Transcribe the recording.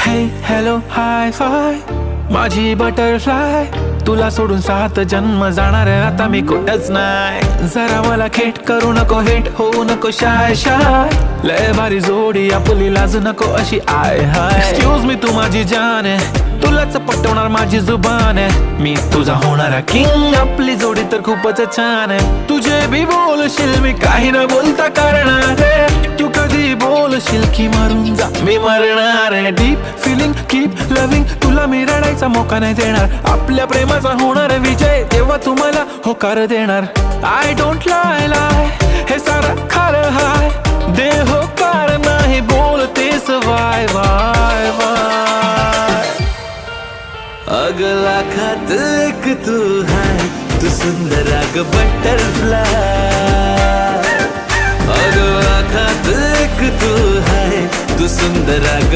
हे hello hi five माझी butterfly, तुला सोडून 7 जन्म जाणार आता मी कुठंच नाही. जरा मला खेट करू नको, हेट होऊ नको शाय शाय, लय भारी जोडी आपली लाज नको अशी आय हाय. एक्सक्यूज मी तू माझी जान आहे, तुलाच पटवणार माझी जुबान आहे, मी तुझा होणारा किंग, आपली जोडी तर खूपच छान आहे. तुझे बी बोलशील मी काही न बोलता करणार आहे, तू कधी बोलशील की मरून जा मी मरणार आहे. डीप फिलिंग कीप लविंग, तुला मी रडायचा मोका नाही देणार, आपल्या प्रेमाचा होणार विजय तेव्हा तुम्हाला होकार देणार. आय डोंट लाय लाय, हे सारं खरं हाय, दे होकार नाही बोलतेस वाय वाय वाय. अगला खात एक तू है, तू सुंदर अग बटरफ्लाय. अगला खात एक तू है, तू सुंदर अग